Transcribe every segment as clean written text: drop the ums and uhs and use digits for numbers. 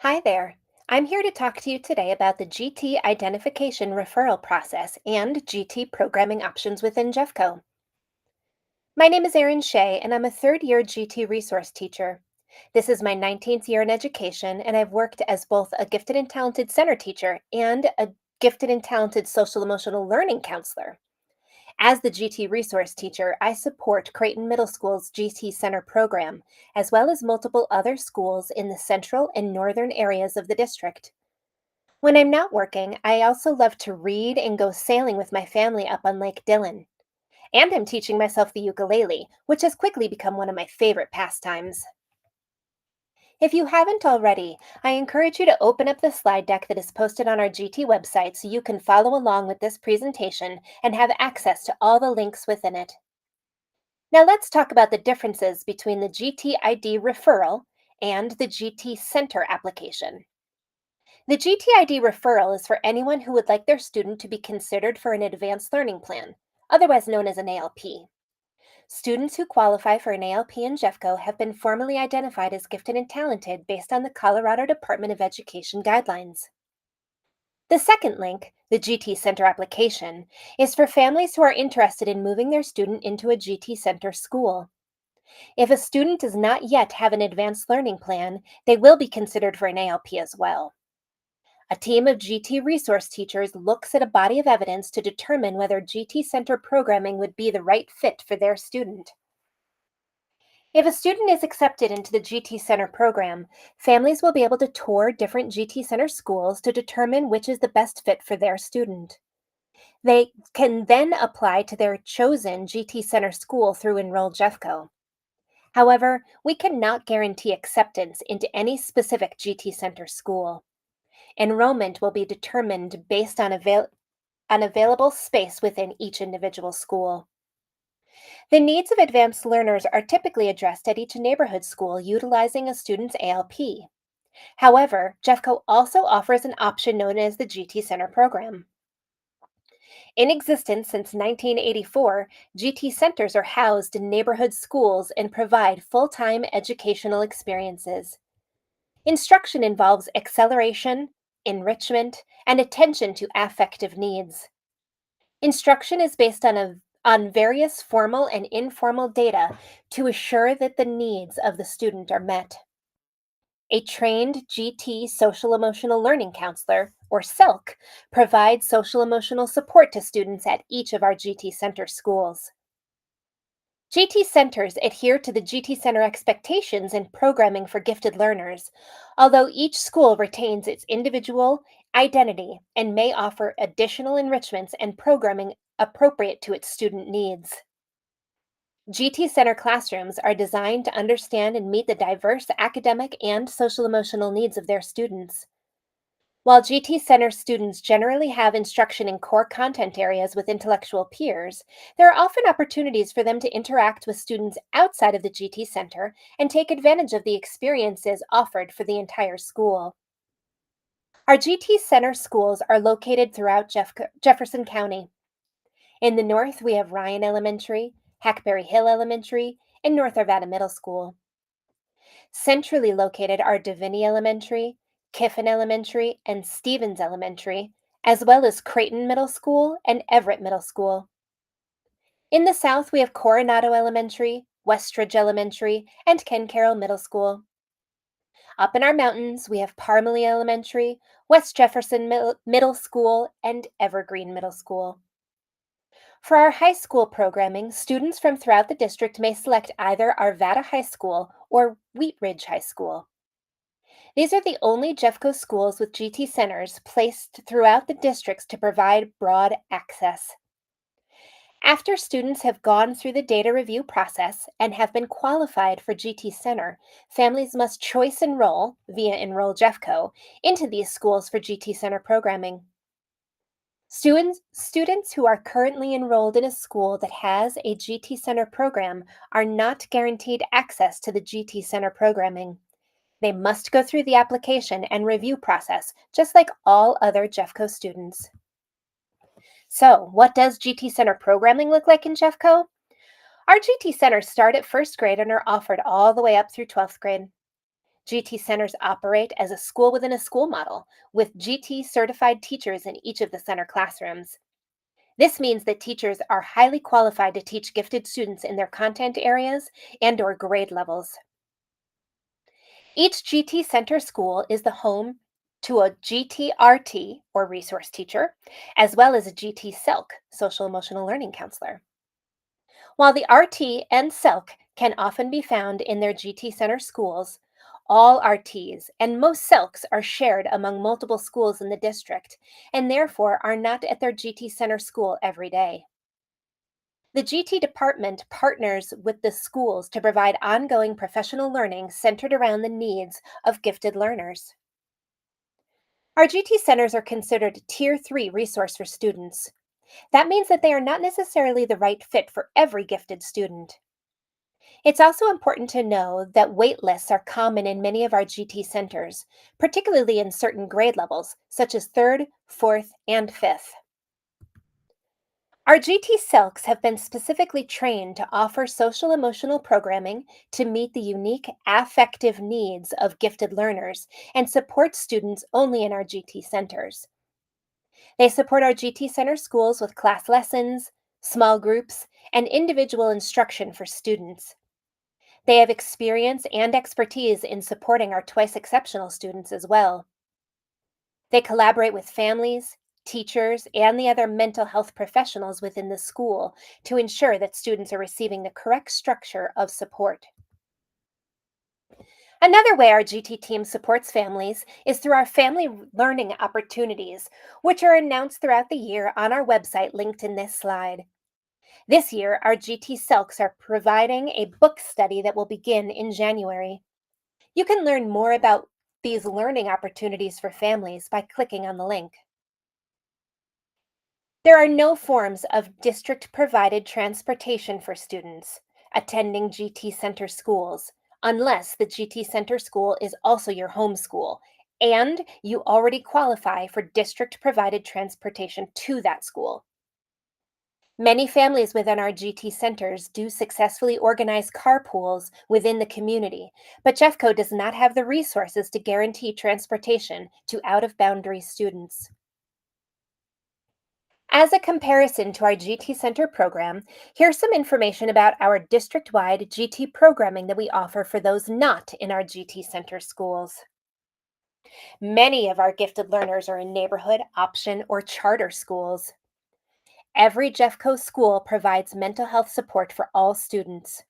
Hi there. I'm here to talk to you today about the GT identification referral process and GT programming options within Jeffco. My name is Erin Shea, and I'm a third year GT resource teacher. This is my 19th year in education, and I've worked as both a gifted and talented center teacher and a gifted and talented social emotional learning counselor. As the GT resource teacher, I support Creighton Middle School's GT Center program, as well as multiple other schools in the central and northern areas of the district. When I'm not working, I also love to read and go sailing with my family up on Lake Dillon. And I'm teaching myself the ukulele, which has quickly become one of my favorite pastimes. If you haven't already, I encourage you to open up the slide deck that is posted on our GT website so you can follow along with this presentation and have access to all the links within it. Now let's talk about the differences between the GT ID referral and the GT Center application. The GTID referral is for anyone who would like their student to be considered for an advanced learning plan, otherwise known as an ALP. Students who qualify for an ALP in Jeffco have been formally identified as gifted and talented based on the Colorado Department of Education guidelines. The second link, the GT Center application, is for families who are interested in moving their student into a GT Center school. If a student does not yet have an advanced learning plan, they will be considered for an ALP as well. A team of GT resource teachers looks at a body of evidence to determine whether GT Center programming would be the right fit for their student. If a student is accepted into the GT Center program, families will be able to tour different GT Center schools to determine which is the best fit for their student. They can then apply to their chosen GT Center school through Enroll Jeffco. However, we cannot guarantee acceptance into any specific GT Center school. Enrollment will be determined based on available space within each individual school. The needs of advanced learners are typically addressed at each neighborhood school utilizing a student's ALP. However, Jeffco also offers an option known as the GT Center program. In existence since 1984, GT centers are housed in neighborhood schools and provide full-time educational experiences. Instruction involves acceleration, enrichment, and attention to affective needs. Instruction is based on various formal and informal data to assure that the needs of the student are met. A trained GT social emotional learning counselor, or SELC, provides social emotional support to students at each of our GT Center schools. GT centers adhere to the GT Center expectations and programming for gifted learners, although each school retains its individual identity and may offer additional enrichments and programming appropriate to its student needs. GT Center classrooms are designed to understand and meet the diverse academic and social emotional needs of their students. While GT Center students generally have instruction in core content areas with intellectual peers, there are often opportunities for them to interact with students outside of the GT Center and take advantage of the experiences offered for the entire school. Our GT Center schools are located throughout Jefferson County. In the north, we have Ryan Elementary, Hackberry Hill Elementary, and North Arvada Middle School. Centrally located are Divinity Elementary, Kiffin Elementary, and Stevens Elementary, as well as Creighton Middle School and Everett Middle School. In the south, we have Coronado Elementary, Westridge Elementary, and Ken Carroll Middle School. Up in our mountains, we have Parmalee Elementary, West Jefferson Middle School, and Evergreen Middle School. For our high school programming, students from throughout the district may select either Arvada High School or Wheat Ridge High School. These are the only Jeffco schools with GT centers placed throughout the districts to provide broad access. After students have gone through the data review process and have been qualified for GT Center, families must choice enroll via Enroll Jeffco into these schools for GT Center programming. Students who are currently enrolled in a school that has a GT Center program are not guaranteed access to the GT Center programming. They must go through the application and review process, just like all other Jeffco students. So, what does GT Center programming look like in Jeffco? Our GT Centers start at first grade and are offered all the way up through 12th grade. GT centers operate as a school within a school model, with GT certified teachers in each of the center classrooms. This means that teachers are highly qualified to teach gifted students in their content areas and/or grade levels. Each GT Center school is the home to a GTRT or resource teacher, as well as a GT SELC, social emotional learning counselor. While the RT and SELC can often be found in their GT Center schools, all RTs and most SELCs are shared among multiple schools in the district and therefore are not at their GT Center school every day. The GT department partners with the schools to provide ongoing professional learning centered around the needs of gifted learners. Our GT centers are considered Tier 3 resource for students. That means that they are not necessarily the right fit for every gifted student. It's also important to know that wait lists are common in many of our GT centers, particularly in certain grade levels, such as 3rd, 4th, and 5th. Our GT SELCs have been specifically trained to offer social emotional programming to meet the unique affective needs of gifted learners and support students only in our GT centers. They support our GT Center schools with class lessons, small groups, and individual instruction for students. They have experience and expertise in supporting our twice exceptional students as well. They collaborate with families, teachers, and the other mental health professionals within the school to ensure that students are receiving the correct structure of support. Another way our GT team supports families is through our family learning opportunities, which are announced throughout the year on our website linked in this slide. This year, our GT SELCs are providing a book study that will begin in January. You can learn more about these learning opportunities for families by clicking on the link. There are no forms of district provided transportation for students attending GT Center schools unless the GT Center school is also your home school and you already qualify for district provided transportation to that school. Many families within our GT centers do successfully organize carpools within the community, but Jeffco does not have the resources to guarantee transportation to out of boundary students. As a comparison to our GT Center program, here's some information about our district-wide GT programming that we offer for those not in our GT Center schools. Many of our gifted learners are in neighborhood, option, or charter schools. Every Jeffco school provides mental health support for all students.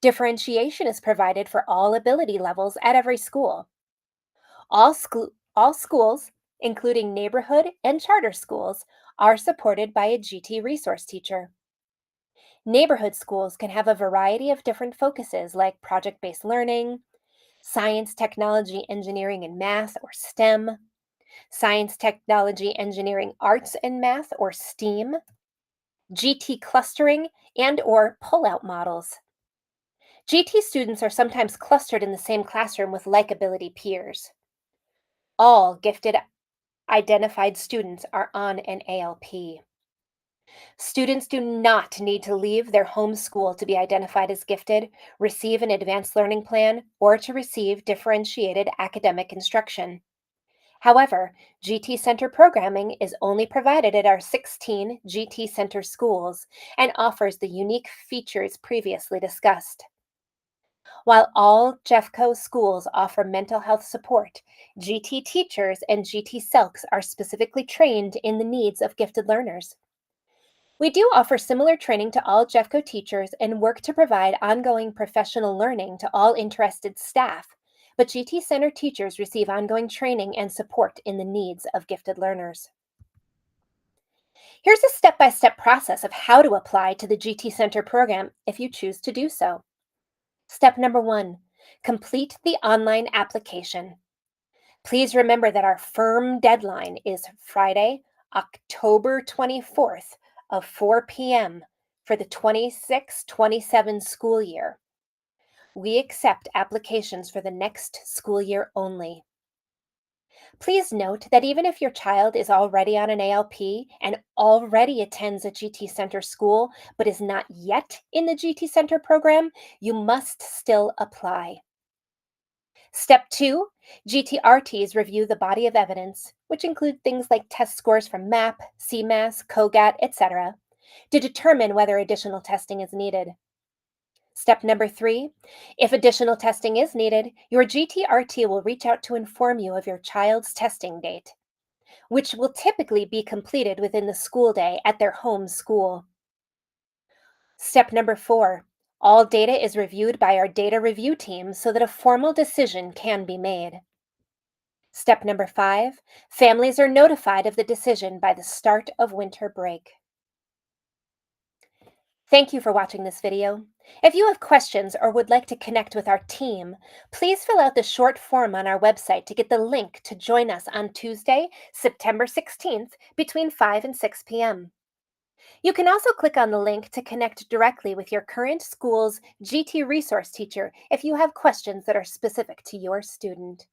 Differentiation is provided for all ability levels at every school. All schools, including neighborhood and charter schools, are supported by a GT resource teacher. Neighborhood schools can have a variety of different focuses like project based learning, science, technology, engineering, and math, or STEM, science, technology, engineering, arts, and math, or STEAM, GT clustering, and or pull-out models. GT students are sometimes clustered in the same classroom with like ability peers. All gifted identified students are on an ALP. Students do not need to leave their home school to be identified as gifted, receive an advanced learning plan, or to receive differentiated academic instruction. However, GT Center programming is only provided at our 16 GT Center schools and offers the unique features previously discussed. While all Jeffco schools offer mental health support, GT teachers and GT SELCs are specifically trained in the needs of gifted learners. We do offer similar training to all Jeffco teachers and work to provide ongoing professional learning to all interested staff, but GT Center teachers receive ongoing training and support in the needs of gifted learners. Here's a step-by-step process of how to apply to the GT Center program if you choose to do so. Step number 1, complete the online application. Please remember that our firm deadline is Friday, October 24th of 4 p.m. for the 26-27 school year. We accept applications for the next school year only. Please note that even if your child is already on an ALP and already attends a GT Center school but is not yet in the GT Center program, you must still apply. Step 2, GTRTs review the body of evidence, which include things like test scores from MAP, CMAS, COGAT, etc., to determine whether additional testing is needed. Step number 3, if additional testing is needed, your GTRT will reach out to inform you of your child's testing date, which will typically be completed within the school day at their home school. Step number 4, all data is reviewed by our data review team so that a formal decision can be made. Step number 5, families are notified of the decision by the start of winter break. Thank you for watching this video. If you have questions or would like to connect with our team, please fill out the short form on our website to get the link to join us on Tuesday, September 16th between 5 and 6 p.m. You can also click on the link to connect directly with your current school's GT resource teacher if you have questions that are specific to your student.